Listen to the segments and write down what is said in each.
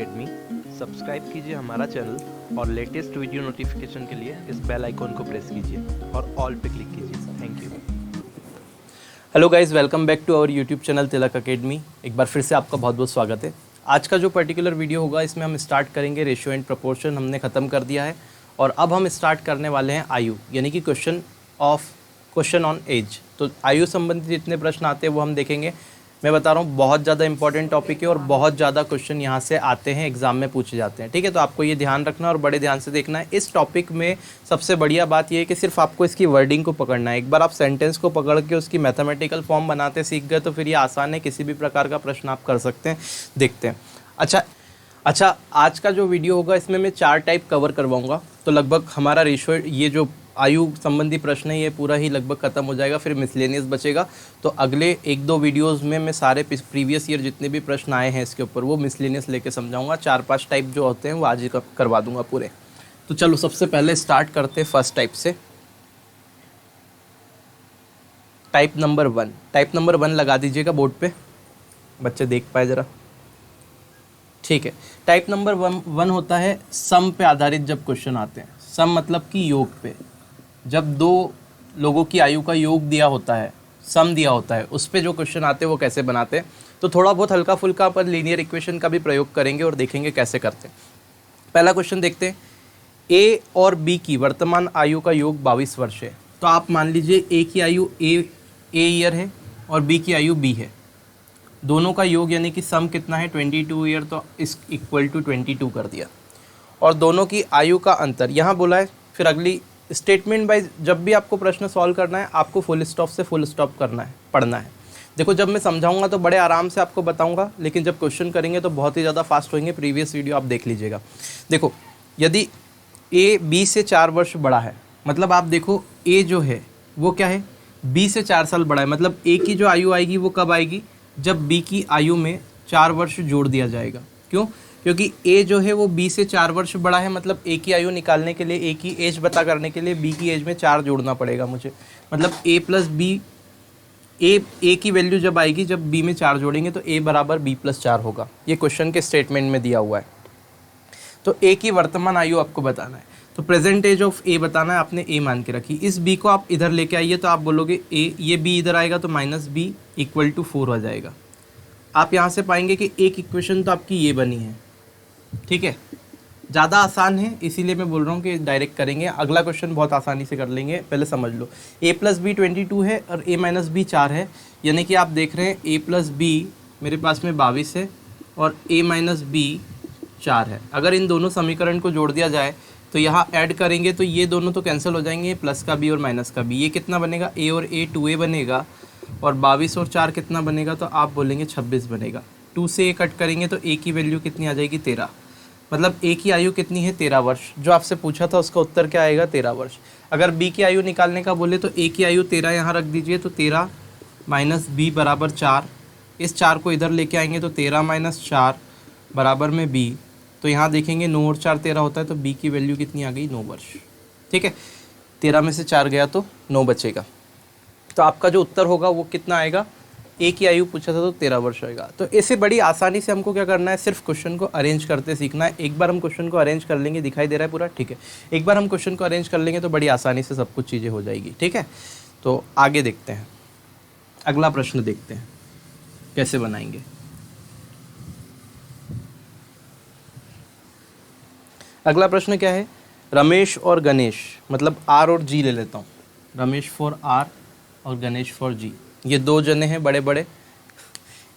Academy. Subscribe कीजिए हमारा channel और लेटेस्ट वीडियो नोटिफिकेशन के लिए इस बेल आइकॉन को प्रेस कीजिए और ऑल पे क्लिक कीजिए। Thank you. Hello guys, welcome back to our YouTube channel Tilak Academy. एक बार फिर से आपका बहुत बहुत स्वागत है। आज का जो पर्टिकुलर वीडियो होगा इसमें हम स्टार्ट करेंगे रेशियो एंड प्रोपोर्शन। हमने ख़त्म कर दिया है और अब हम स्टार्ट करने वाले हैं आयु, यानी कि क्वेश्चन ऑन एज। तो आयु संबंधित जितने प्रश्न आते हैं वो हम देखेंगे। मैं बता रहा हूँ बहुत ज़्यादा इंपॉर्टेंट टॉपिक है और बहुत ज़्यादा क्वेश्चन यहाँ से आते हैं, एग्जाम में पूछे जाते हैं। ठीक है, तो आपको ये ध्यान रखना और बड़े ध्यान से देखना है। इस टॉपिक में सबसे बढ़िया बात ये है कि सिर्फ आपको इसकी वर्डिंग को पकड़ना है। एक बार आप सेंटेंस को पकड़ के उसकी मैथमेटिकल फॉर्म बनाते सीख गए तो फिर ये आसान है, किसी भी प्रकार का प्रश्न आप कर सकते हैं। देखते हैं। अच्छा, आज का जो वीडियो होगा इसमें मैं 4 टाइप कवर करवाऊंगा। तो लगभग हमारा रेशियो, ये जो आयु संबंधी प्रश्न है ये पूरा ही लगभग खत्म हो जाएगा, फिर मिसलेनियस बचेगा। तो अगले 1-2 वीडियोस में मैं सारे प्रीवियस ईयर जितने भी प्रश्न आए हैं इसके ऊपर वो मिसलेनियस लेके समझाऊंगा। 4-5 टाइप जो होते हैं वो आज ही करवा दूंगा पूरे। तो चलो सबसे पहले स्टार्ट करते हैं फर्स्ट टाइप से। टाइप नंबर 1 लगा दीजिएगा बोर्ड पे, बच्चे देख पाए ज़रा। ठीक है, टाइप नंबर 1 होता है सम पे आधारित जब क्वेश्चन आते हैं। सम मतलब कि योग पे, जब 2 लोगों की आयु का योग दिया होता है, सम दिया होता है, उस पे जो क्वेश्चन आते हैं वो कैसे बनाते हैं। तो थोड़ा बहुत हल्का फुल्का पर लीनियर इक्वेशन का भी प्रयोग करेंगे और देखेंगे कैसे करते हैं। पहला क्वेश्चन देखते हैं। ए और बी की वर्तमान आयु का योग 22 वर्ष है। तो आप मान लीजिए ए की आयु ए ईयर है और बी की आयु बी है। दोनों का योग यानी कि सम कितना है 22 ईयर, तो इस इक्वल टू 22 कर दिया। और दोनों की आयु का अंतर यहाँ बोला है। फिर अगली स्टेटमेंट वाइज जब भी आपको प्रश्न सॉल्व करना है आपको फुल स्टॉप से फुल स्टॉप करना है, पढ़ना है। देखो जब मैं समझाऊंगा तो बड़े आराम से आपको बताऊंगा, लेकिन जब क्वेश्चन करेंगे तो बहुत ही ज़्यादा फास्ट होंगे। प्रीवियस वीडियो आप देख लीजिएगा। देखो यदि ए बी से 4 वर्ष बड़ा है, मतलब आप देखो ए जो है वो क्या है, बी से 4 साल बड़ा है। मतलब ए की जो आयु आएगी वो कब आएगी, जब बी की आयु में 4 वर्ष जोड़ दिया जाएगा। क्यों? क्योंकि ए जो है वो बी से 4 वर्ष बड़ा है। मतलब ए की आयु निकालने के लिए, ए की एज पता करने के लिए बी की एज में 4 जोड़ना पड़ेगा मुझे। मतलब ए प्लस बी, ए की वैल्यू जब आएगी, जब बी में 4 जोड़ेंगे तो ए बराबर बी प्लस 4 होगा। ये क्वेश्चन के स्टेटमेंट में दिया हुआ है। तो ए की वर्तमान आयु आपको बताना है। तो प्रेजेंट एज ऑफ ए बताना है, आपने ए मान के रखी। इस बी को आप इधर लेके आइए तो आप बोलोगे ए, ये बी इधर आएगा तो माइनस बी इक्वल टू 4 हो जाएगा। आप यहाँ से पाएंगे कि एक इक्वेशन तो आपकी ये बनी है। ठीक है, ज़्यादा आसान है इसीलिए मैं बोल रहा हूँ कि डायरेक्ट करेंगे। अगला क्वेश्चन बहुत आसानी से कर लेंगे, पहले समझ लो। ए प्लस बी 22 है और ए माइनस बी 4 है, यानी कि आप देख रहे हैं ए प्लस बी मेरे पास में 22 है और ए माइनस बी 4 है। अगर इन दोनों समीकरण को जोड़ दिया जाए तो यहाँ ऐड करेंगे तो ये दोनों तो कैंसिल हो जाएंगे, प्लस का बी और माइनस का बी। ये कितना बनेगा, ए और ए 2a बनेगा, और 22 और 4 कितना बनेगा, तो आप बोलेंगे 26 बनेगा। 2 से ए कट करेंगे तो ए की वैल्यू कितनी आ जाएगी, 13। मतलब ए की आयु कितनी है, 13 वर्ष। जो आपसे पूछा था उसका उत्तर क्या आएगा, 13 वर्ष। अगर बी की आयु निकालने का बोले तो ए की आयु 13 यहाँ रख दीजिए, तो 13 माइनस बी बराबर 4। इस 4 को इधर लेके आएंगे तो 13 माइनस 4 बराबर में बी। तो यहाँ देखेंगे 9 और 4 13 होता है, तो बी की वैल्यू कितनी आ गई, 9 वर्ष। ठीक है, 13 में से 4 गया तो 9 बचेगा। तो आपका जो उत्तर होगा वो कितना आएगा, ए की आयु पूछा था तो 13 वर्ष आएगा। तो ऐसे बड़ी आसानी से हमको क्या करना है, सिर्फ क्वेश्चन को अरेंज करते सीखना है। एक बार हम क्वेश्चन को अरेंज कर लेंगे, दिखाई दे रहा है पूरा, ठीक है। एक बार हम क्वेश्चन को अरेंज कर लेंगे तो बड़ी आसानी से सब कुछ चीज़ें हो जाएगी। ठीक है, तो आगे देखते हैं, अगला प्रश्न देखते हैं कैसे बनाएंगे। अगला प्रश्न क्या है, रमेश और गणेश, मतलब आर और जी ले लेता हूँ। रमेश फॉर आर और गणेश फॉर जी, ये 2 जने हैं बड़े बड़े।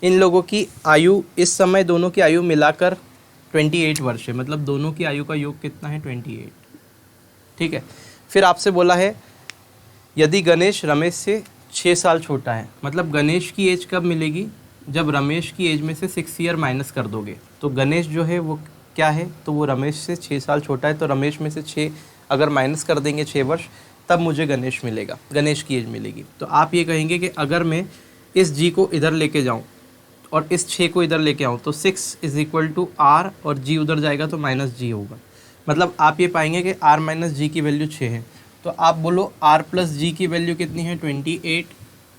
इन लोगों की आयु इस समय, दोनों की आयु मिलाकर 28 वर्ष है। मतलब दोनों की आयु का योग कितना है, 28। ठीक है, फिर आपसे बोला है यदि गणेश रमेश से 6 साल छोटा है। मतलब गणेश की एज कब मिलेगी, जब रमेश की एज में से 6 ईयर माइनस कर दोगे। तो गणेश जो है वो क्या है, तो वो रमेश से 6 साल छोटा है। तो रमेश में से 6 अगर माइनस कर देंगे 6 वर्ष, तब मुझे गणेश मिलेगा, गणेश की एज मिलेगी। तो आप ये कहेंगे कि अगर मैं इस जी को इधर लेके जाऊं और इस 6 को इधर लेके आऊं तो 6 इज इक्वल टू आर, और जी उधर जाएगा तो माइनस जी होगा। मतलब आप ये पाएंगे कि आर माइनस जी की वैल्यू 6 है। तो आप बोलो आर प्लस जी की वैल्यू कितनी है, 28,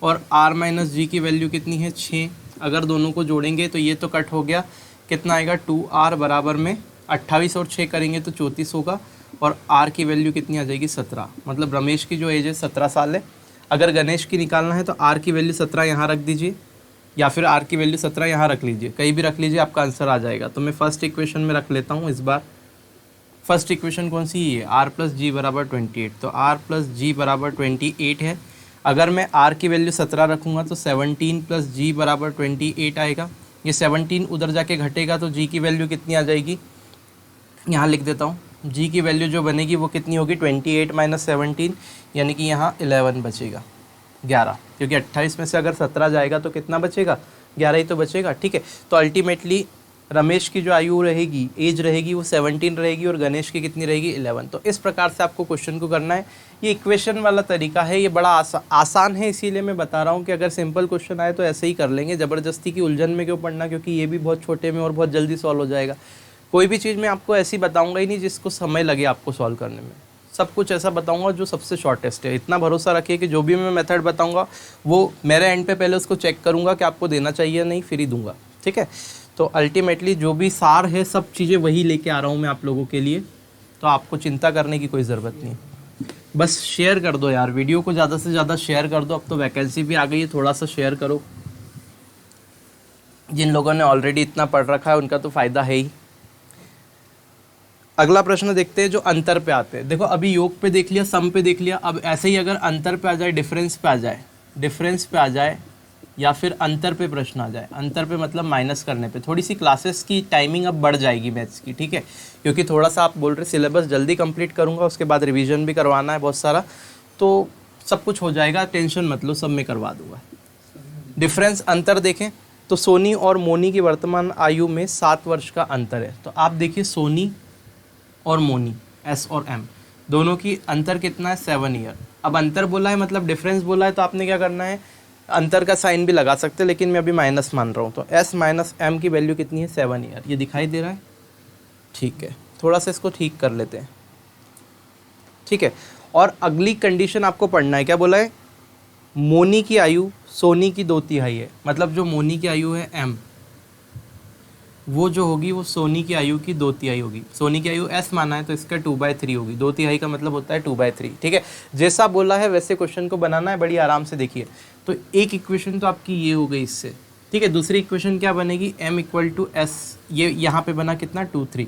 और आर माइनस जी की वैल्यू कितनी है, 6। अगर दोनों को जोड़ेंगे तो ये तो कट हो गया, कितना आएगा 2r बराबर में 28 और 6 करेंगे तो 34 होगा, और r की वैल्यू कितनी आ जाएगी 17। मतलब रमेश की जो एज है 17 साल है। अगर गणेश की निकालना है तो r की वैल्यू 17 यहाँ रख दीजिए, या फिर r की वैल्यू 17 यहाँ रख लीजिए, कहीं भी रख लीजिए, आपका आंसर आ जाएगा। तो मैं फर्स्ट इक्वेशन में रख लेता हूँ इस बार। फर्स्ट इक्वेशन कौन सी है, r प्लस जी बराबर 28, तो r प्लस जी बराबर 28 है। अगर मैं r की वैल्यू 17 रखूँगा तो 17 प्लस जी बराबर 28 आएगा। ये 17 उधर जाके घटेगा तो g की वैल्यू कितनी आ जाएगी, यहाँ लिख देता हूँ। g की वैल्यू जो बनेगी वो कितनी होगी 28 माइनस 17, यानी कि यहाँ 11 बचेगा, 11, क्योंकि 28 में से अगर 17 जाएगा तो कितना बचेगा, 11 ही तो बचेगा। ठीक है, तो अल्टीमेटली रमेश की जो आयु रहेगी, एज रहेगी, वो 17 रहेगी, और गणेश की कितनी रहेगी 11। तो इस प्रकार से आपको क्वेश्चन को करना है। ये इक्वेशन वाला तरीका है, ये बड़ा आसान है, इसीलिए मैं बता रहा हूँ कि अगर सिंपल क्वेश्चन आए तो ऐसे ही कर लेंगे, ज़बरदस्ती की उलझन में क्यों पढ़ना, क्योंकि ये भी बहुत छोटे में और बहुत जल्दी सॉल्व हो जाएगा। कोई भी चीज़ मैं आपको ऐसी बताऊँगा ही नहीं जिसको समय लगे आपको सॉल्व करने में, सब कुछ ऐसा बताऊंगा जो सबसे शॉर्टेस्ट है। इतना भरोसा रखिए कि जो भी मैं मेथड बताऊंगा वो मेरे एंड पे पहले उसको चेक करूंगा कि आपको देना चाहिए नहीं, फिर ही दूंगा। ठीक है, तो अल्टीमेटली जो भी सार है सब चीज़ें वही लेके आ रहा हूँ मैं आप लोगों के लिए, तो आपको चिंता करने की कोई ज़रूरत नहीं। बस शेयर कर दो यार, वीडियो को ज़्यादा से ज़्यादा शेयर कर दो। अब तो वैकेंसी भी आ गई है, थोड़ा सा शेयर करो। जिन लोगों ने ऑलरेडी इतना पढ़ रखा है उनका तो फ़ायदा है ही। अगला प्रश्न देखते हैं जो अंतर पे आते हैं। देखो अभी योग पे देख लिया, सम पे देख लिया, अब ऐसे ही अगर अंतर पे आ जाए, डिफरेंस पे आ जाए, डिफरेंस पे आ जाए, या फिर अंतर पे प्रश्न आ जाए। अंतर पे मतलब माइनस करने पे। थोड़ी सी क्लासेस की टाइमिंग अब बढ़ जाएगी मैथ्स की, ठीक है, क्योंकि थोड़ा सा आप बोल रहे सिलेबस जल्दी कंप्लीट करूँगा, उसके बाद रिवीजन भी करवाना है बहुत सारा, तो सब कुछ हो जाएगा, टेंशन मत लो, सब मैं करवा दूँगा। डिफरेंस अंतर देखें तो सोनी और मोनी की वर्तमान आयु में 7 वर्ष का अंतर है। तो आप देखिए सोनी और मोनी, एस और एम, दोनों की अंतर कितना है 7 ईयर। अब अंतर बोला है मतलब डिफरेंस बोला है, तो आपने क्या करना है, अंतर का साइन भी लगा सकते हैं, लेकिन मैं अभी माइनस मान रहा हूँ। तो एस माइनस एम की वैल्यू कितनी है 7 ईयर, ये दिखाई दे रहा है। ठीक है, थोड़ा सा इसको ठीक कर लेते हैं। ठीक है, और अगली कंडीशन आपको पढ़ना है, क्या बोला है, मोनी की आयु सोनी की 2/3 है। मतलब जो मोनी की आयु है एम, वो जो होगी वो सोनी की आयु की 2/3 होगी। सोनी की आयु एस माना है तो इसका 2/3 होगी। 2/3 का मतलब होता है 2/3। ठीक है, जैसा बोला है वैसे क्वेश्चन को बनाना है, बड़ी आराम से देखिए। तो एक इक्वेशन तो आपकी ये हो गई इससे। ठीक है, दूसरी इक्वेशन क्या बनेगी, m इक्वल टू एस, ये यहाँ पे बना कितना 2/3।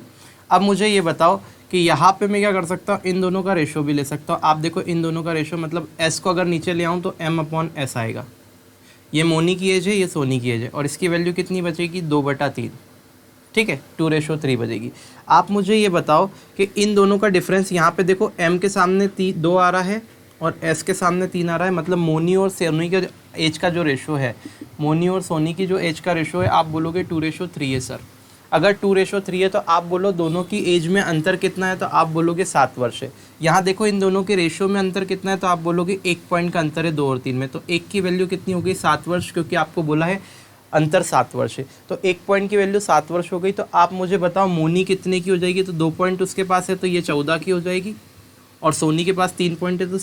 अब मुझे ये बताओ कि यहाँ पे मैं क्या कर सकता हूँ, इन दोनों का रेशो भी ले सकता हूँ। आप देखो इन दोनों का रेशो मतलब s को अगर नीचे ले आऊँ तो m/s आएगा। ये मोनी की एज है, ये सोनी की एज है, और इसकी वैल्यू कितनी बचेगी 2/3। ठीक है, 2:3 बजेगी। आप मुझे ये बताओ कि इन दोनों का डिफरेंस, यहाँ पे देखो m के सामने 2 आ रहा है और s के सामने 3 आ रहा है, मतलब मोनी और सोनी के एज का जो रेशो है, मोनी और सोनी की जो एज का रेशो है, आप बोलोगे 2:3 है सर। अगर 2:3 है तो आप बोलो दोनों की एज में अंतर कितना है, तो आप बोलोगे 7 वर्ष है। यहाँ देखो इन दोनों के रेशो में अंतर कितना है, तो आप बोलोगे 1 पॉइंट का अंतर है 2 और 3 में। तो 1 की वैल्यू कितनी हो गई 7 वर्ष, क्योंकि आपको बोला है अंतर 7 वर्ष है। तो 1 पॉइंट की वैल्यू 7 वर्ष हो गई। तो आप मुझे बताओ मोनी कितने की हो जाएगी, तो 2 पॉइंट उसके पास है तो ये 14 की हो जाएगी, और सोनी के पास 3 पॉइंट है तो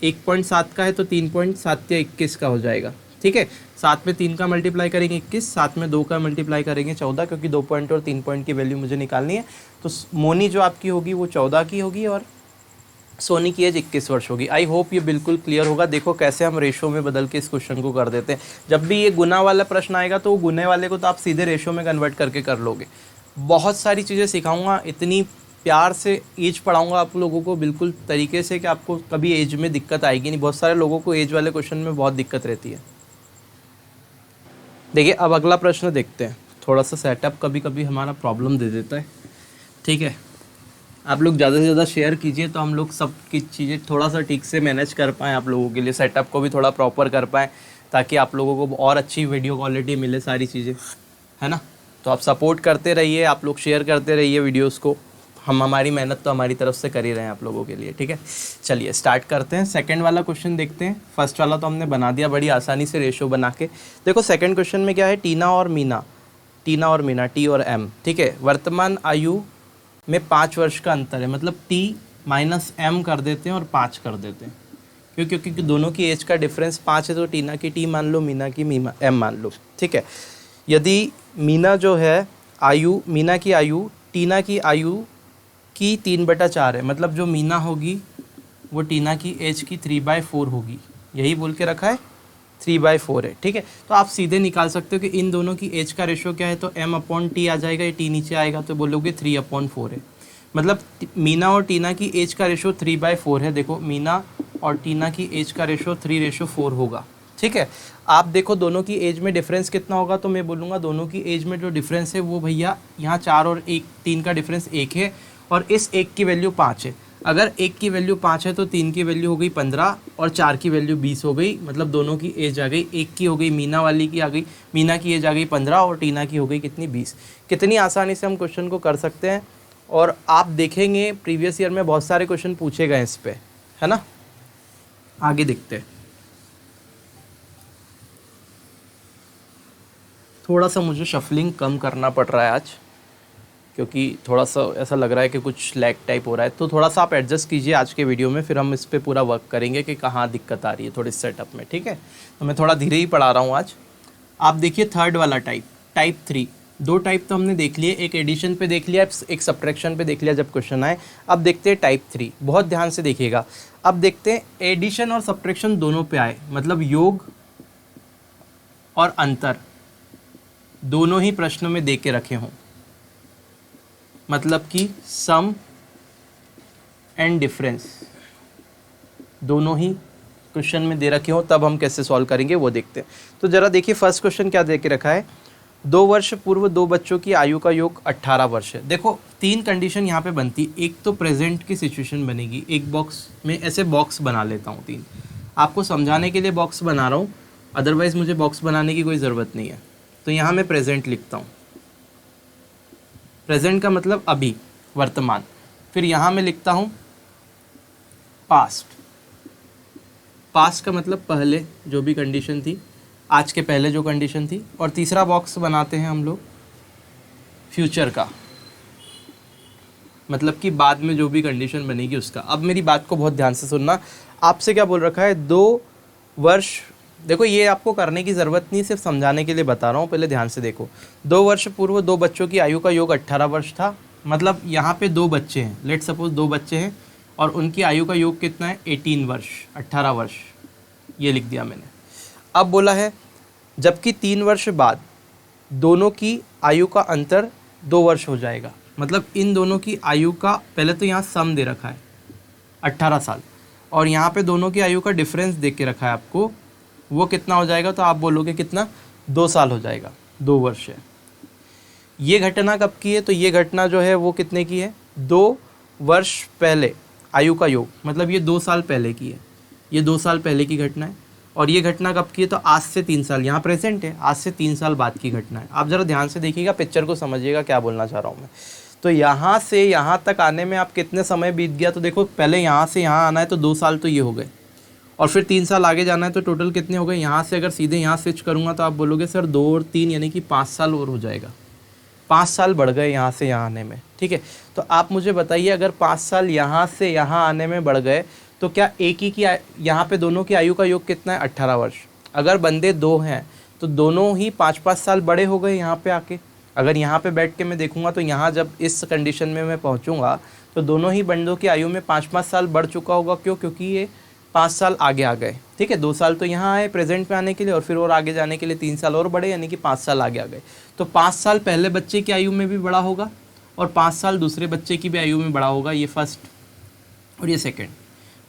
1.7 का है तो 3.7 या 21 का हो जाएगा। ठीक है, 7 में 3 का मल्टीप्लाई करेंगे 21, 7 में 2 का मल्टीप्लाई करेंगे 14, क्योंकि 2 पॉइंट और 3 पॉइंट की वैल्यू मुझे निकालनी है। तो मोनी जो आपकी होगी वो 14 की होगी और सोनी की एज 21 वर्ष होगी। आई होप ये बिल्कुल क्लियर होगा। देखो कैसे हम रेशो में बदल के इस क्वेश्चन को कर देते हैं। जब भी ये गुना वाला प्रश्न आएगा तो गुने वाले को तो आप सीधे रेशो में कन्वर्ट करके कर लोगे। बहुत सारी चीज़ें सिखाऊंगा, इतनी प्यार से एज पढ़ाऊंगा आप लोगों को बिल्कुल तरीके से कि आपको कभी एज में दिक्कत आएगी नहीं। बहुत सारे लोगों को एज वाले क्वेश्चन में बहुत दिक्कत रहती है। देखिए अब अगला प्रश्न देखते हैं। थोड़ा सा सेटअप कभी कभी हमारा प्रॉब्लम दे देता है। ठीक है, आप लोग ज़्यादा से ज़्यादा शेयर कीजिए तो हम लोग सब की चीज़ें थोड़ा सा ठीक से मैनेज कर पाएँ, आप लोगों के लिए सेटअप को भी थोड़ा प्रॉपर कर पाएँ, ताकि आप लोगों को और अच्छी वीडियो क्वालिटी मिले, सारी चीज़ें, है ना। तो आप सपोर्ट करते रहिए, आप लोग शेयर करते रहिए वीडियोज़ को। हमारी मेहनत तो हमारी तरफ से कर ही रहे हैं आप लोगों के लिए। ठीक है, चलिए स्टार्ट करते हैं। सेकंड वाला क्वेश्चन देखते हैं। फर्स्ट वाला तो हमने बना दिया बड़ी आसानी से रेशो बना के। देखो सेकंड क्वेश्चन में क्या है, टीना और मीना, टी और एम। ठीक है, वर्तमान आयु में 5 वर्ष का अंतर है, मतलब टी माइनस एम कर देते हैं और 5 कर देते हैं, क्योंकि दोनों की एज का डिफरेंस 5 है। तो टीना की टी मान लो, मीना की एम मान लो। ठीक है, यदि मीना जो है आयु, मीना की आयु टीना की आयु की 3/4 है, मतलब जो मीना होगी वो टीना की एज की 3/4 होगी, यही बोल के रखा है 3/4 है। ठीक है, तो आप सीधे निकाल सकते हो कि इन दोनों की एज का रेशो क्या है, तो m/t आ जाएगा, ये t नीचे आएगा तो बोलोगे 3/4 है। मतलब मीना और टीना की एज का रेशो 3/4 है। देखो मीना और टीना की एज का रेशो 3/4 होगा। ठीक है, आप देखो दोनों की एज में डिफरेंस कितना होगा, तो मैं बोलूँगा दोनों की एज में जो डिफरेंस है वो भैया यहाँ 4 और 3 का डिफरेंस 1 है, और इस 1 की वैल्यू 5 है। अगर 1 की वैल्यू 5 है तो 3 की वैल्यू हो गई 15 और 4 की वैल्यू 20 हो गई, मतलब दोनों की एज आ गई। 1 की हो गई मीना वाली की आ गई, मीना की एज आ गई 15 और टीना की हो गई कितनी 20। कितनी आसानी से हम क्वेश्चन को कर सकते हैं, और आप देखेंगे प्रीवियस ईयर में बहुत सारे क्वेश्चन पूछे गए इस पे, है ना। आगे देखते हैं। थोड़ा सा मुझे शफलिंग कम करना पड़ रहा है आज, क्योंकि थोड़ा सा ऐसा लग रहा है कि कुछ लैग टाइप हो रहा है, तो थोड़ा सा आप एडजस्ट कीजिए आज के वीडियो में, फिर हम इस पे पूरा वर्क करेंगे कि कहाँ दिक्कत आ रही है थोड़ी सेटअप में। ठीक है, तो मैं थोड़ा धीरे ही पढ़ा रहा हूँ आज। आप देखिए थर्ड वाला टाइप 3, 2 टाइप तो हमने देख लिए, एक एडिशन पे देख लिया, एक सब्ट्रैक्शन पे देख लिया जब क्वेश्चन आए। अब देखते हैं टाइप 3, बहुत ध्यान से देखिएगा। अब देखते हैं एडिशन और सब्ट्रैक्शन दोनों पे आए, मतलब योग और अंतर दोनों ही प्रश्नों में दे के रखे हों, मतलब कि सम एंड डिफरेंस दोनों ही क्वेश्चन में दे रखे हो, तब हम कैसे सॉल्व करेंगे वो देखते हैं। तो जरा देखिए फर्स्ट क्वेश्चन क्या दे के रखा है, 2 वर्ष पूर्व 2 बच्चों की आयु का योग 18 वर्ष है। देखो 3 कंडीशन यहाँ पे बनती, एक तो प्रेजेंट की सिचुएशन बनेगी, एक बॉक्स में ऐसे बॉक्स बना लेता हूँ 3, आपको समझाने के लिए बॉक्स बना रहा हूँ, अदरवाइज मुझे बॉक्स बनाने की कोई ज़रूरत नहीं है। तो यहाँ मैं प्रेजेंट लिखता हूँ, प्रेजेंट का मतलब अभी, वर्तमान। फिर यहाँ मैं लिखता हूँ पास्ट, पास्ट का मतलब पहले जो भी कंडीशन थी, आज के पहले जो कंडीशन थी। और तीसरा बॉक्स बनाते हैं हम लोग फ्यूचर का, मतलब कि बाद में जो भी कंडीशन बनेगी उसका। अब मेरी बात को बहुत ध्यान से सुनना, आपसे क्या बोल रखा है, 2 वर्ष, देखो ये आपको करने की ज़रूरत नहीं, सिर्फ समझाने के लिए बता रहा हूँ, पहले ध्यान से देखो। 2 वर्ष पूर्व 2 बच्चों की आयु का योग 18 वर्ष था, मतलब यहाँ पे 2 बच्चे हैं, लेट सपोज 2 बच्चे हैं और उनकी आयु का योग कितना है, 18 वर्ष, 18 वर्ष, ये लिख दिया मैंने। अब बोला है जबकि 3 वर्ष बाद दोनों की आयु का अंतर 2 वर्ष हो जाएगा, मतलब इन दोनों की आयु का, पहले तो यहाँ सम दे रखा है 18 साल, और यहाँ पे दोनों की आयु का डिफरेंस दे के रखा है आपको, वो कितना हो जाएगा, तो आप बोलोगे कितना, 2 साल हो जाएगा, 2 वर्ष है। ये घटना कब की है, तो ये घटना जो है वो कितने की है, 2 वर्ष पहले आयु का योग, मतलब ये 2 साल पहले की है, ये 2 साल पहले की घटना है। और ये घटना कब की है, तो आज से 3 साल, यहाँ प्रेजेंट है, आज से 3 साल बाद की घटना है। आप ज़रा ध्यान से देखिएगा, पिक्चर को समझिएगा क्या बोलना चाह रहा हूँ मैं। तो यहाँ से यहाँ तक आने में आप कितने समय बीत गया, तो देखो पहले यहाँ से यहाँ आना है तो 2 साल तो ये हो गए, और फिर 3 साल आगे जाना है तो टोटल कितने हो गए। यहाँ से अगर सीधे यहाँ स्विच करूँगा तो आप बोलोगे सर 2 और 3 यानी कि 5 साल और हो जाएगा, 5 साल बढ़ गए यहाँ से यहाँ आने में। ठीक है, तो आप मुझे बताइए अगर 5 साल यहाँ से यहाँ आने में बढ़ गए तो क्या एक ही की यहाँ पे दोनों की आयु का योग कितना है, 18 वर्ष। अगर बंदे 2 हैं तो दोनों ही 5-5 साल बड़े हो गए यहाँ पे आके। अगर यहाँ पे बैठ के मैं देखूँगा तो यहाँ जब इस कंडीशन में मैं पहुँचूँगा तो दोनों ही बंदों की आयु में 5-5 साल बढ़ चुका होगा। क्यों, क्योंकि ये 5 साल आगे आ गए। ठीक है, 2 साल तो यहाँ आए प्रेजेंट में आने के लिए, और फिर और आगे जाने के लिए 3 साल और बढ़े, यानी कि 5 साल आगे आ गए। तो 5 साल पहले बच्चे की आयु में भी बड़ा होगा और 5 साल दूसरे बच्चे की भी आयु में बड़ा होगा, ये फर्स्ट और ये सेकेंड।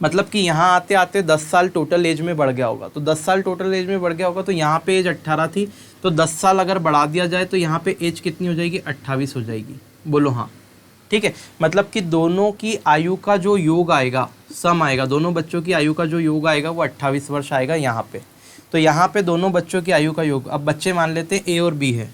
मतलब कि यहाँ आते आते 10 साल टोटल एज में बढ़ गया होगा। तो 10 साल टोटल एज में बढ़ गया होगा तो यहाँ पे एज 18 थी, तो 10 साल अगर बढ़ा दिया जाए तो यहाँ पे एज कितनी हो जाएगी, 28 हो जाएगी। बोलो हाँ। ठीक है, मतलब कि दोनों की आयु का जो योग आएगा, सम आएगा, दोनों बच्चों की आयु का जो योग आएगा वो 28 वर्ष आएगा यहाँ पे। तो यहाँ पे दोनों बच्चों की आयु का योग, अब बच्चे मान लेते हैं ए और बी है,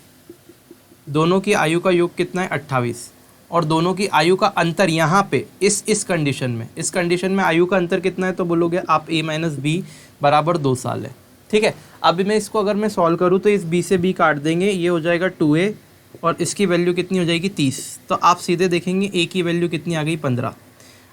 दोनों की आयु का योग कितना है, 28, और दोनों की आयु का अंतर यहाँ पे इस कंडीशन में, इस कंडीशन में आयु का अंतर कितना है, तो बोलोगे आप a माइनस बी बराबर 2 साल है। ठीक है, अब मैं इसको अगर मैं सॉल्व करूँ तो इस b से b काट देंगे, ये हो जाएगा 2a और इसकी वैल्यू कितनी हो जाएगी 30। तो आप सीधे देखेंगे a की वैल्यू कितनी आ गई, 15।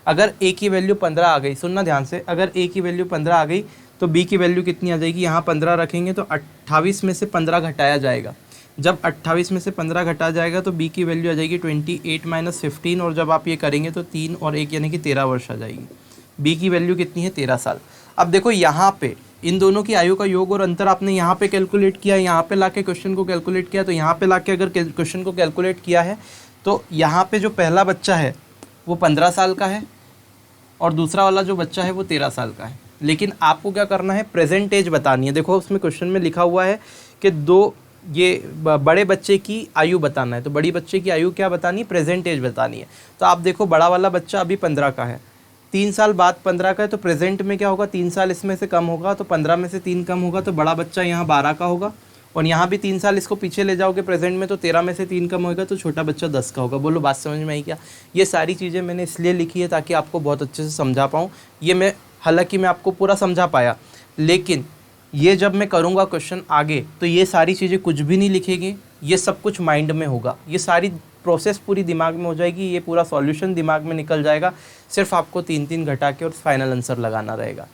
अगर a की वैल्यू 15 आ गई, सुनना ध्यान से, अगर a की वैल्यू 15 आ गई तो b की वैल्यू कितनी आ जाएगी, यहाँ 15 रखेंगे तो 28 में से 15 घटाया जाएगा, जब 28 में से 15 घटा जाएगा तो b की वैल्यू आ जाएगी 28 माइनस 15, और जब आप ये करेंगे तो 3 और 1 यानी कि 13 वर्ष आ जाएगी। b की वैल्यू कितनी है? 13 साल। अब देखो यहाँ पे इन दोनों की आयु का योग और अंतर आपने यहाँ पे कैलकुलेट किया, यहाँ पे लाके क्वेश्चन को कैलकुलेट किया, तो यहाँ पे लाके अगर क्वेश्चन को कैलकुलेट किया है तो यहाँ पे जो पहला बच्चा है वो 15 साल का है और दूसरा वाला जो बच्चा है वो 13 साल का है। लेकिन आपको क्या करना है? प्रेजेंट एज बतानी है। देखो उसमें क्वेश्चन में लिखा हुआ है कि बड़े बच्चे की आयु बताना है, तो बड़ी बच्चे की आयु क्या बतानी है? प्रेजेंट एज बतानी है। तो आप देखो बड़ा वाला बच्चा अभी 15 का है, 3 साल बाद 15 का है, तो प्रेजेंट में क्या होगा? 3 साल इसमें से कम होगा, तो 15 में से 3 कम होगा, तो बड़ा बच्चा यहाँ 12 का होगा, और यहाँ भी 3 साल इसको पीछे ले जाओगे प्रेजेंट में, तो 13 में से 3 कम होगा, तो छोटा बच्चा 10 का होगा। बोलो बात समझ में आई क्या? ये सारी चीज़ें मैंने इसलिए लिखी है ताकि आपको बहुत अच्छे से समझा पाऊँ। ये हालांकि मैं आपको पूरा समझा पाया, लेकिन ये जब मैं करूँगा क्वेश्चन आगे तो ये सारी चीज़ें कुछ भी नहीं लिखेंगे, ये सब कुछ माइंड में होगा, ये सारी प्रोसेस पूरी दिमाग में हो जाएगी, ये पूरा सॉल्यूशन दिमाग में निकल जाएगा। सिर्फ आपको 3-3 घटा के और फाइनल आंसर लगाना रहेगा।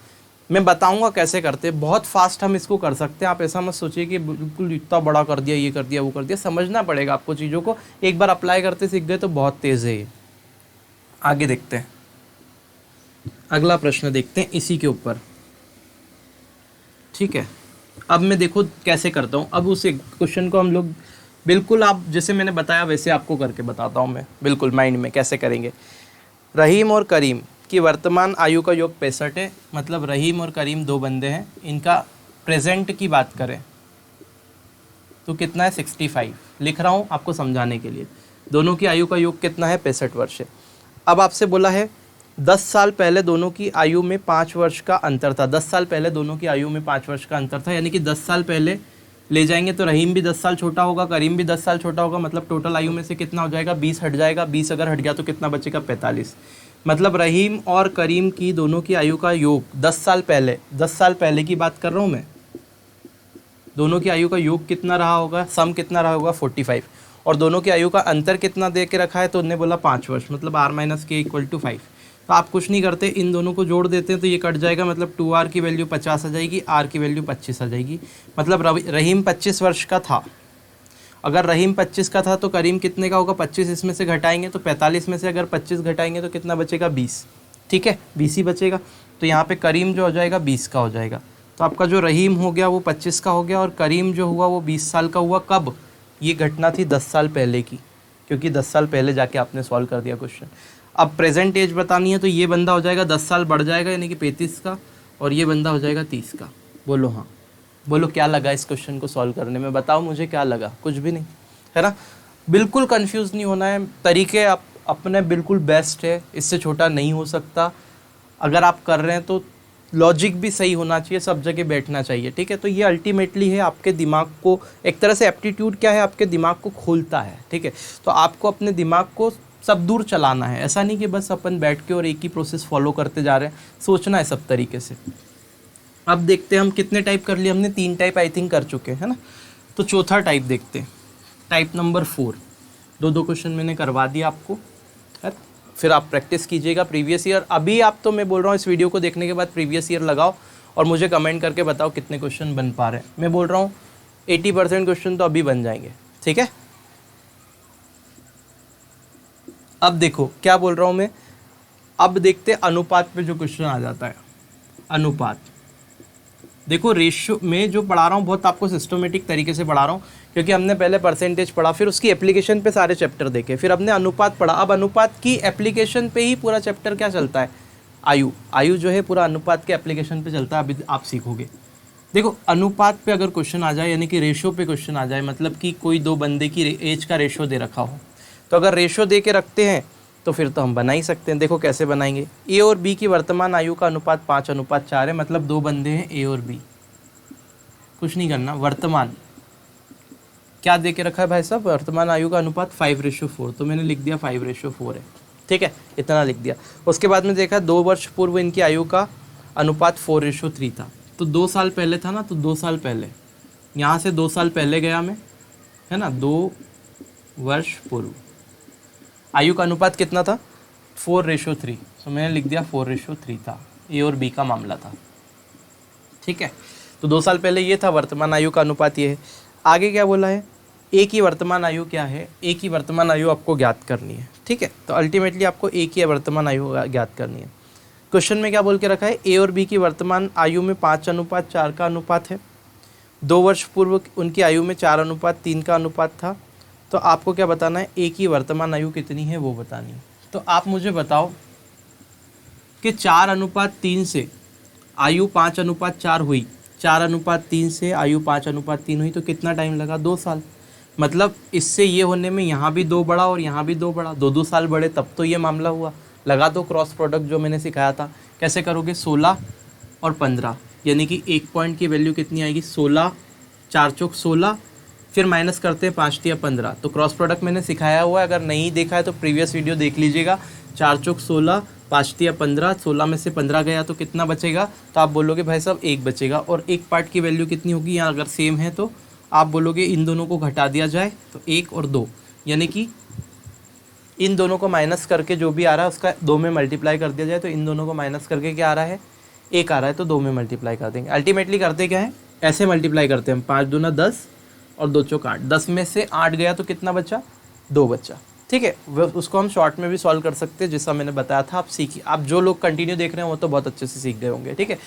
मैं बताऊंगा कैसे करते हैं, बहुत फास्ट हम इसको कर सकते हैं। आप ऐसा मत सोचिए कि बिल्कुल इतना बड़ा कर दिया, ये कर दिया, वो कर दिया। समझना पड़ेगा आपको चीज़ों को, एक बार अप्लाई करते सीख गए तो बहुत तेज़ है ये। आगे देखते हैं, अगला प्रश्न देखते हैं इसी के ऊपर, ठीक है। अब मैं देखो कैसे करता हूँ। अब उस क्वेश्चन को हम लोग बिल्कुल आप जैसे मैंने बताया वैसे आपको करके बताता हूँ मैं, बिल्कुल माइंड में कैसे करेंगे। रहीम और करीम की वर्तमान आयु का योग 65 है, मतलब रहीम और करीम 2 बंदे हैं, इनका प्रेजेंट की बात करें तो कितना है? 65 लिख रहा हूँ आपको समझाने के लिए। दोनों की आयु का योग कितना है? 65 वर्ष है। अब आपसे बोला है 10 साल पहले दोनों की आयु में 5 वर्ष का अंतर था। 10 साल पहले दोनों की आयु में 5 वर्ष का अंतर था, यानी कि 10 साल पहले ले जाएंगे तो रहीम भी 10 साल छोटा होगा, करीम भी 10 साल छोटा होगा, मतलब टोटल आयु में से कितना हो जाएगा? 20 हट जाएगा। 20 अगर हट गया तो कितना बचेगा? 45। मतलब रहीम और करीम की दोनों की आयु का योग 10 साल पहले की बात कर रहा हूँ मैं, दोनों की आयु का योग कितना रहा होगा? सम कितना रहा होगा? 45। और दोनों की आयु का अंतर कितना दे के रखा है? तो उन्होंने बोला 5 वर्ष, मतलब r - k = 5। तो आप कुछ नहीं करते, इन दोनों को जोड़ देते हैं तो ये कट जाएगा, मतलब 2r की वैल्यू 50 आ जाएगी, r की वैल्यू 25 आ जाएगी। मतलब रहीम 25 वर्ष का था। अगर रहीम 25 का था तो करीम कितने का होगा? 25 इसमें से घटाएंगे तो 45 में से अगर 25 घटाएंगे तो कितना बचेगा? 20, ठीक है, 20 ही बचेगा। तो यहाँ पे करीम जो हो जाएगा 20 का हो जाएगा। तो आपका जो रहीम हो गया वो 25 का हो गया, और करीम जो हुआ वो 20 साल का हुआ। कब? ये घटना थी 10 साल पहले की, क्योंकि 10 साल पहले जाके आपने सॉल्व कर दिया क्वेश्चन। अब प्रेजेंट एज बतानी है तो ये बंदा हो जाएगा 10 साल बढ़ जाएगा, यानी कि 35 का, और ये बंदा हो जाएगा 30 का। बोलो हाँ, बोलो क्या लगा इस क्वेश्चन को सॉल्व करने में? बताओ मुझे क्या लगा? कुछ भी नहीं, है ना। बिल्कुल कंफ्यूज नहीं होना है, तरीके आप अपने बिल्कुल बेस्ट है, इससे छोटा नहीं हो सकता। अगर आप कर रहे हैं तो लॉजिक भी सही होना चाहिए, सब जगह बैठना चाहिए, ठीक है। तो ये अल्टीमेटली है आपके दिमाग को, एक तरह से एप्टीट्यूड क्या है? आपके दिमाग को खोलता है, ठीक है। तो आपको अपने दिमाग को सब दूर चलाना है, ऐसा नहीं कि बस अपन बैठ के और एक ही प्रोसेस फॉलो करते जा रहे हैं, सोचना है सब तरीके से। अब देखते हैं हम कितने टाइप कर लिए हमने? 3 टाइप आई थिंक कर चुके हैं ना। तो चौथा टाइप देखते हैं, टाइप नंबर 4। 2 क्वेश्चन मैंने करवा दिया आपको, है। फिर आप प्रैक्टिस कीजिएगा प्रीवियस ईयर। अभी आप तो मैं बोल रहा हूँ इस वीडियो को देखने के बाद प्रीवियस ईयर लगाओ और मुझे कमेंट करके बताओ कितने क्वेश्चन बन पा रहे हैं। मैं बोल रहा हूँ 80% क्वेश्चन तो अभी बन जाएंगे, ठीक है। अब देखो क्या बोल रहा हूँ मैं, अब देखते अनुपात पे जो क्वेश्चन आ जाता है। अनुपात देखो, रेशियो में जो पढ़ा रहा हूँ बहुत आपको सिस्टमेटिक तरीके से पढ़ा रहा हूँ, क्योंकि हमने पहले परसेंटेज पढ़ा, फिर उसकी एप्लीकेशन पे सारे चैप्टर देखे, फिर हमने अनुपात पढ़ा। अब अनुपात की एप्लीकेशन पे ही पूरा चैप्टर क्या चलता है? आयु जो है पूरा अनुपात के एप्लीकेशन पे चलता है, अभी आप सीखोगे। देखो अनुपात पे अगर क्वेश्चन आ जाए, यानी कि रेशो पे क्वेश्चन आ जाए, मतलब कि कोई 2 बंदे की एज का रेशो दे रखा हो, तो अगर रेशो दे के रखते हैं तो फिर तो हम बना ही सकते हैं। देखो कैसे बनाएंगे। ए और बी की वर्तमान आयु का अनुपात 5:4 है, मतलब 2 बंदे हैं ए और बी। कुछ नहीं करना, वर्तमान क्या दे के रखा है भाई साहब? वर्तमान आयु का अनुपात 5:4, तो मैंने लिख दिया 5:4 है, ठीक है, इतना लिख दिया। उसके बाद में देखा 2 वर्ष पूर्व इनकी आयु का अनुपात 4:3 था, तो 2 साल पहले था ना, तो 2 साल पहले, यहाँ से 2 साल पहले गया मैं, है ना, 2 वर्ष पूर्व आयु का अनुपात कितना था? 4:3, तो मैंने लिख दिया 4:3 था। ए और बी का मामला था, ठीक है। तो 2 साल पहले ये था, वर्तमान आयु का अनुपात ये है। आगे क्या बोला है? ए की वर्तमान आयु क्या है, ए की वर्तमान आयु आपको ज्ञात करनी है, ठीक है। तो अल्टीमेटली आपको ए की वर्तमान आयु ज्ञात करनी है। क्वेश्चन में क्या बोल के रखा है, ए और बी की वर्तमान आयु में 5:4 का अनुपात है। 2 वर्ष पूर्व उनकी आयु में 4:3 का अनुपात था। तो आपको क्या बताना है, ए की वर्तमान आयु कितनी है वो बतानी है। तो आप मुझे बताओ कि 4:3 से आयु 5:4 हुई, 4:3 से आयु 5:3 हुई तो कितना टाइम लगा, 2 साल। मतलब इससे ये होने में यहाँ भी 2 बढ़ा और यहाँ भी 2 बढ़ा, 2 साल बढ़े तब तो ये मामला हुआ। लगा दो क्रॉस प्रोडक्ट जो मैंने सिखाया था। कैसे करोगे, 16 और 15, यानी कि 1 पॉइंट की वैल्यू कितनी आएगी, 16, 4 चौक 16, फिर माइनस करते हैं 5 तिया 15। तो क्रॉस प्रोडक्ट मैंने सिखाया हुआ है, अगर नहीं देखा है तो प्रीवियस वीडियो देख लीजिएगा। 4 चौक 16, 5 तिया 15, 16 में से 15 गया तो कितना बचेगा, तो आप बोलोगे भाई साहब 1 बचेगा। और 1 पार्ट की वैल्यू कितनी होगी, यहाँ अगर सेम है तो आप बोलोगे इन दोनों को घटा दिया जाए तो 1 और 2, यानी कि इन दोनों को माइनस करके जो भी आ रहा है उसका 2 में मल्टीप्लाई कर दिया जाए। तो इन दोनों को माइनस करके क्या आ रहा है, 1 आ रहा है, तो 2 में मल्टीप्लाई कर देंगे। अल्टीमेटली करते क्या है, ऐसे मल्टीप्लाई करते हैं हम, 5 दूना 10 और 2 चौक 8, 10 में से 8 गया तो कितना बचा, 2 बचा, ठीक है। उसको हम शॉर्ट में भी सॉल्व कर सकते हैं, जैसा मैंने बताया था। आप सीखिए, आप जो लोग कंटिन्यू देख रहे हैं वो तो बहुत अच्छे से सीख गए होंगे, ठीक है।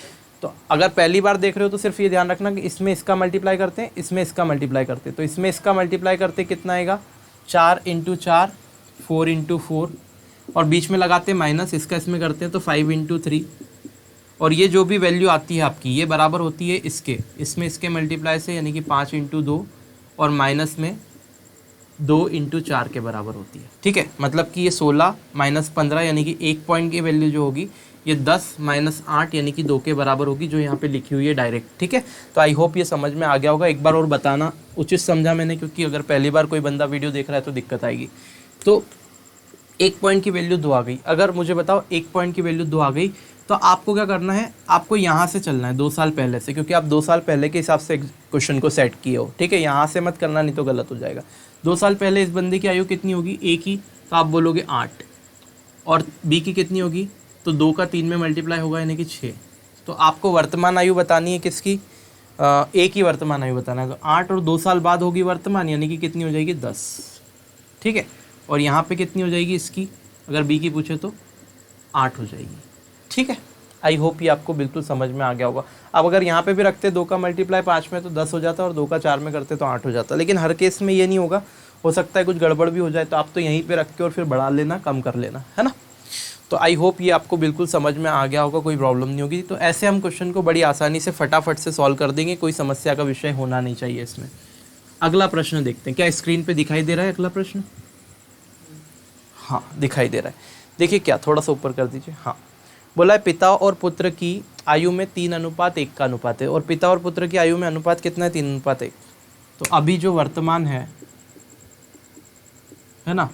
तो अगर पहली बार देख रहे हो तो सिर्फ ये ध्यान रखना कि इसमें इसका मल्टीप्लाई करते हैं, इसमें इसका मल्टीप्लाई करते हैं। तो इसमें इसका मल्टीप्लाई करते कितना आएगा, 4 × 4, 4 × 4, और बीच में लगाते हैं माइनस, इसका इसमें करते हैं तो 5 × 3। और ये जो भी वैल्यू आती है आपकी, ये बराबर होती है इसके, इसमें इसके मल्टीप्लाई से, यानी कि 5 × 2 और माइनस में 2 × 4 के बराबर होती है, ठीक है। मतलब कि ये 16 - 15, यानी कि 1 पॉइंट की वैल्यू जो होगी ये 10 - 8 यानी कि 2 के बराबर होगी, जो यहाँ पे लिखी हुई है डायरेक्ट, ठीक है। तो आई होप ये समझ में आ गया होगा। एक बार और बताना उचित समझा मैंने, क्योंकि अगर पहली बार कोई बंदा वीडियो देख रहा है तो दिक्कत आएगी। तो 1 पॉइंट की वैल्यू 2 आ गई। अगर मुझे बताओ 1 पॉइंट की वैल्यू 2 आ गई तो आपको क्या करना है, आपको यहाँ से चलना है 2 साल पहले से, क्योंकि आप 2 साल पहले के हिसाब से क्वेश्चन को सेट किए हो, ठीक है। यहाँ से मत करना, नहीं तो गलत हो जाएगा। 2 साल पहले इस बंदे की आयु कितनी होगी, ए की, तो आप बोलोगे 8, और बी की कितनी होगी, तो 2 का 3 में मल्टीप्लाई होगा, यानी कि 6। तो आपको वर्तमान आयु बतानी है किसकी, ए की वर्तमान आयु बताना है। तो 8 और 2 साल बाद होगी वर्तमान, यानी कि कितनी हो जाएगी, 10, ठीक है। और यहाँ पे कितनी हो जाएगी इसकी, अगर बी की पूछे तो 8 हो जाएगी, ठीक है। आई होप ये आपको बिल्कुल समझ में आ गया होगा। अब अगर यहाँ पे भी रखते 2 का मल्टीप्लाई 5 में तो 10 हो जाता, और 2 का 4 में करते तो 8 हो जाता। लेकिन हर केस में ये नहीं होगा, हो सकता है कुछ गड़बड़ भी हो जाए, तो आप तो यहीं पे रख के और फिर बढ़ा लेना, कम कर लेना, है ना। तो आई होप ये आपको बिल्कुल समझ में आ गया होगा, कोई प्रॉब्लम नहीं होगी। तो ऐसे हम क्वेश्चन को बड़ी आसानी से फटाफट से सॉल्व कर देंगे, कोई समस्या का विषय होना नहीं चाहिए इसमें। अगला प्रश्न देखते हैं, क्या स्क्रीन पे दिखाई दे रहा है अगला प्रश्न, हाँ दिखाई दे रहा है। देखिए क्या, थोड़ा सा ऊपर कर दीजिए, हाँ। बोला है पिता और पुत्र की आयु में 3:1 का अनुपात है, और पिता और पुत्र की आयु में अनुपात कितना है, 3:1। तो अभी जो वर्तमान है ना,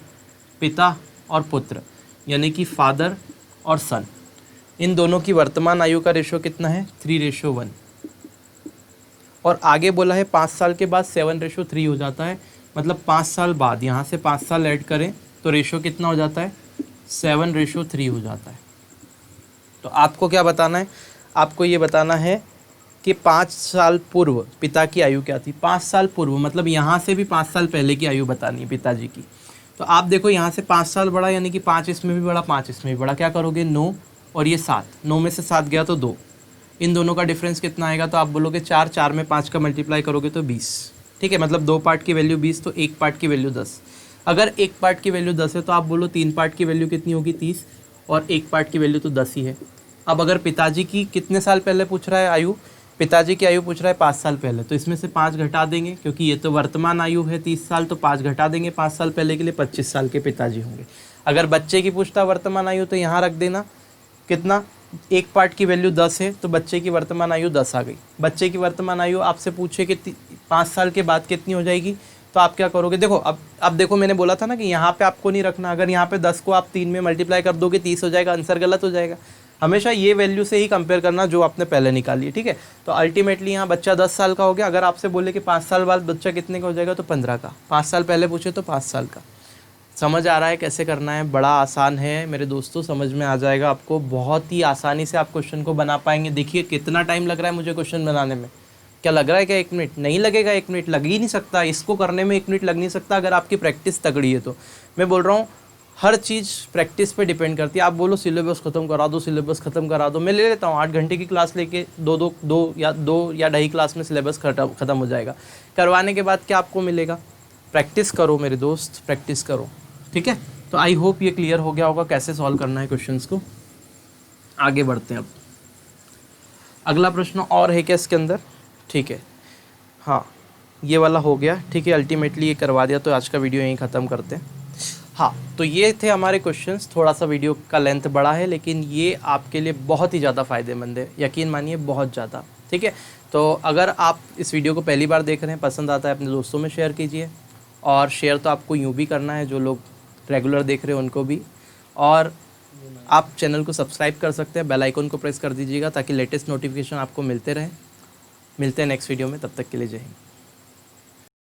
पिता और पुत्र, यानी कि फादर और सन, इन दोनों की वर्तमान आयु का रेशो कितना है, 3:1। और आगे बोला है 5 साल के बाद 7:3 हो जाता है। मतलब 5 साल बाद, यहाँ से 5 साल ऐड करें तो रेशो कितना हो जाता है, 7:3 हो जाता है। तो आपको क्या बताना है, आपको ये बताना है कि 5 साल पूर्व पिता की आयु क्या थी। 5 साल पूर्व मतलब यहाँ से भी 5 साल पहले की आयु बतानी है पिताजी की। तो आप देखो यहाँ से 5 साल बढ़ा, यानी कि 5 इसमें भी बढ़ा, 5 इसमें भी बढ़ा, क्या करोगे 9 और ये 7, 9 में से 7 गया तो 2, इन दोनों का डिफरेंस कितना आएगा, तो आप बोलोगे 4, 4 में 5 का मल्टीप्लाई करोगे तो 20, ठीक है। मतलब 2 पार्ट की वैल्यू 20, तो 1 पार्ट की वैल्यू 10। अगर 1 पार्ट की वैल्यू 10 है तो आप बोलो 3 पार्ट की वैल्यू कितनी होगी, 30, और 1 पार्ट की वैल्यू तो 10 ही है। अब अगर पिताजी की कितने साल पहले पूछ रहा है आयु, पिताजी की आयु पूछ रहा है 5 साल पहले, तो इसमें से 5 घटा देंगे, क्योंकि ये तो वर्तमान आयु है 30 साल, तो 5 घटा देंगे 5 साल पहले के लिए, 25 साल के पिताजी होंगे। अगर बच्चे की पूछता वर्तमान आयु तो यहाँ रख देना कितना, 1 पार्ट की वैल्यू 10 है तो बच्चे की वर्तमान आयु 10 आ गई। बच्चे की वर्तमान आयु आपसे पूछे कि 5 साल के बाद कितनी हो जाएगी, तो आप क्या करोगे, देखो अब देखो मैंने बोला था ना कि यहाँ पे आपको नहीं रखना। अगर यहाँ पे 10 को आप 3 में मल्टीप्लाई कर दोगे 30 हो जाएगा, आंसर गलत हो जाएगा। हमेशा ये वैल्यू से ही कंपेयर करना जो आपने पहले निकाली है, ठीक है। तो अल्टीमेटली यहाँ बच्चा 10 साल का हो गया। अगर आपसे बोले कि 5 साल बाद बच्चा कितने का हो जाएगा, तो 15 का। 5 साल पहले पूछे तो 5 साल का। समझ आ रहा है कैसे करना है, बड़ा आसान है मेरे दोस्तों, समझ में आ जाएगा आपको। बहुत ही आसानी से आप क्वेश्चन को बना पाएंगे। देखिए कितना टाइम लग रहा है मुझे क्वेश्चन बनाने में, क्या लग रहा है क्या 1 मिनट? नहीं लगेगा 1 मिनट, लग ही नहीं सकता, इसको करने में 1 मिनट लग नहीं सकता अगर आपकी प्रैक्टिस तगड़ी है तो। मैं बोल रहा हूँ हर चीज़ प्रैक्टिस पे डिपेंड करती है। आप बोलो सिलेबस ख़त्म करा दो, सिलेबस ख़त्म करा दो, मैं ले लेता हूँ 8 घंटे की क्लास लेके दो या 2.5 क्लास में सिलेबस ख़त्म हो जाएगा। करवाने के बाद क्या आपको मिलेगा? प्रैक्टिस करो मेरे दोस्त, प्रैक्टिस करो, ठीक है। तो आई होप ये क्लियर हो गया होगा कैसे सॉल्व करना है क्वेश्चंस को। आगे बढ़ते हैं अब। अगला प्रश्न और है क्या इसके अंदर? ठीक है, हाँ ये वाला हो गया, ठीक है। अल्टीमेटली ये करवा दिया तो आज का वीडियो यहीं ख़त्म करते हैं। हाँ, तो ये थे हमारे क्वेश्चंस। थोड़ा सा वीडियो का लेंथ बड़ा है लेकिन ये आपके लिए बहुत ही ज़्यादा फ़ायदेमंद है, यकीन मानिए बहुत ज़्यादा, ठीक है। तो अगर आप इस वीडियो को पहली बार देख रहे हैं, पसंद आता है, अपने दोस्तों में शेयर कीजिए। और शेयर तो आपको यूँ भी करना है, जो लोग रेगुलर देख रहे हैं उनको भी। और आप चैनल को सब्सक्राइब कर सकते हैं, बेल आइकन को प्रेस कर दीजिएगा ताकि लेटेस्ट नोटिफिकेशन आपको मिलते रहे। मिलते हैं नेक्स्ट वीडियो में, तब तक के लिए जय हिंद।